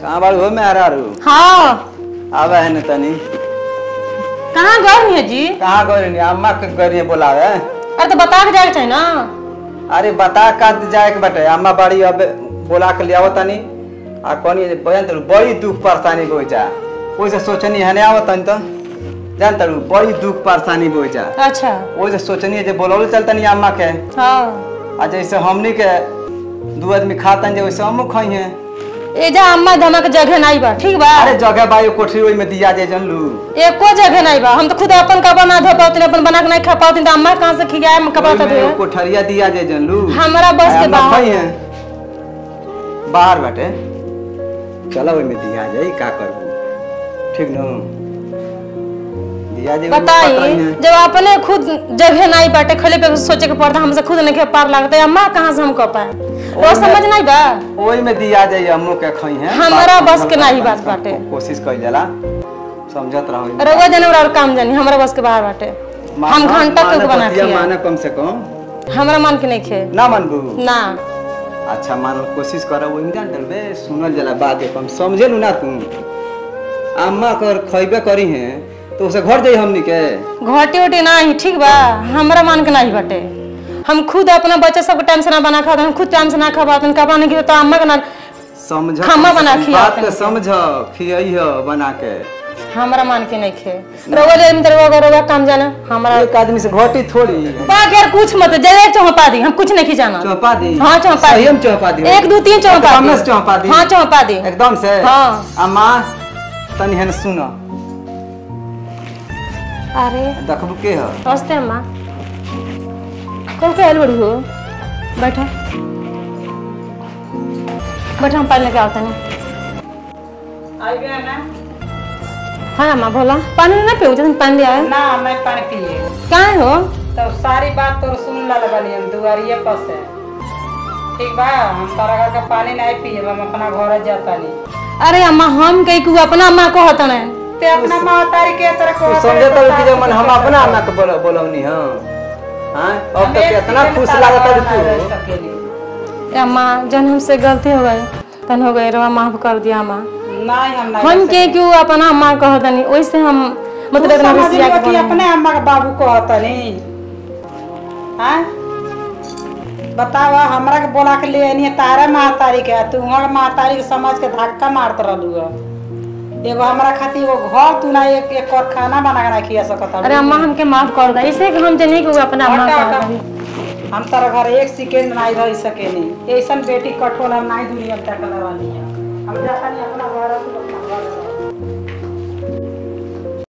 कहाँ बारू हो मेरा रू? हाँ आवे है न तनी। कहाँ गए हैं जी? कहाँ गए नहीं अम्मा के गए बोलावे। अरे तो बता के जाए चाहिए ना। अरे बता का जाए के बटे अम्मा बड़ी अब बोला के लियावो तनी आ कोनी बयान तो बड़ी दुख परेशानी बोई जा ओइ से सोचनी है ने आवत तनी तो जान तरू बड़ी दुख परेशानी बोई जा। अच्छा ओइ से सोचनी है जे बोलौल चलतनी अम्मा के। हाँ आ जैसे हमनी के दू आदमी खातन जे वैसे हमहू खाई हैं। ए जा अम्मा धमा के जगह नहीं बा ठीक बा। अरे जगह बायो कोठरी ओइ में दिया जे जनलू एको जगह नहीं बा। हम तो खुद अपन कपड़ा ना धो पाती अपन बना के नहीं खा पाती तो अम्मा कहां से खियाए हम कपड़ा तो धोए। कोठरिया दिया जे जनलू हमरा बस के बाहर है बाहर बाटे चलो ओइ में दिया जाई का करबू ठीक न दिया जे बताइए जब अपने खुद जगह नहीं बाटे खले पे सोचे के पड़ता हमसे खुद नहीं के पार लगता अम्मा कहां से हम कह पाए वो समझ नहीं बा। ओइ में दिया जाई अम्मू के खई है हमरा बस के नहीं बात बाटे कोशिश कइल जाला समझत रहो। रउआ जाने और काम जानी हमरा बस के बाहर बाटे हम घंटा के बना के माने कम से कम हमरा मन के नहीं खे ना मनबू ना। अच्छा मान कोशिश करब ओइ में जान डलबे सुनल जाला बात कम समझेलू ना तू अम्मा कर खइबे करी है तो उसे घर जाई हमनी के घटे उटे नहीं ठीक बा हमरा मन के नहीं बाटे हम खुद अपना बच्चा सब टाइम से ना बना खा हम खुद टाइम से ना खा पाते का बना के तो अम्मा के ना समझ खामा बना खिया बात के समझ खियाई है बना के हमरा मन के नहीं खे रोवा ले में रोवा काम जाना हमरा एक आदमी से घटी थोड़ी बात यार कुछ मत जले चौपा दी हम कुछ नहीं जाना चौपा दी। हां चौपा दी हम चौपा दी 1 2 3 चौपा दी हमने चौपा दी हां चौपा दी एकदम से हां अम्मा तनी हन सुनो अरे देखबू के है नमस्ते अम्मा कौन के हेलो हो बैठा बैठा हम पानी लेके आता नहीं आई गया ना। हाँ अम्मा बोला पानी ना पियो जब पानी ले आए ना मैं पानी पिए काहे हो तो सारी बात तो सुन ला बनी हम दुआरिये पर से ठीक बा हम तारा घर का पानी नहीं पिए हम अपना घर जाता नहीं। अरे अम्मा हम कहीं को अपना अम्मा को होता नहीं ते अपना माँ तारी के तरह को समझे तो कि जब मन हम अपना अम्मा के बोलौनी हां हां अब तो कितना खुश लागत है तू अम्मा जन हमसे गलती हो गई तन हो गई रो माफ कर दिया अम्मा नहीं हम नहीं हम के क्यों अपना अम्मा को होता नहीं वैसे हम मतलब ना समझ लियो कि अपने अम्मा के बाबू को होता नहीं हां बतावा हमरा के बोला के ले नहीं तारा महतारी के तू हर महतारी के समझ के धक्का मारत रहलू एगो हमरा खातिर वो घर तू ना एक और खाना बना के ना खिया सकत। अरे अम्मा हमके माफ कर दे ऐसे कि हम जने को अपना अम्मा को हम तारा घर एक सेकंड नहीं रह सके नहीं ऐसन बेटी कठोर हम नहीं दुनिया तक वाली है हम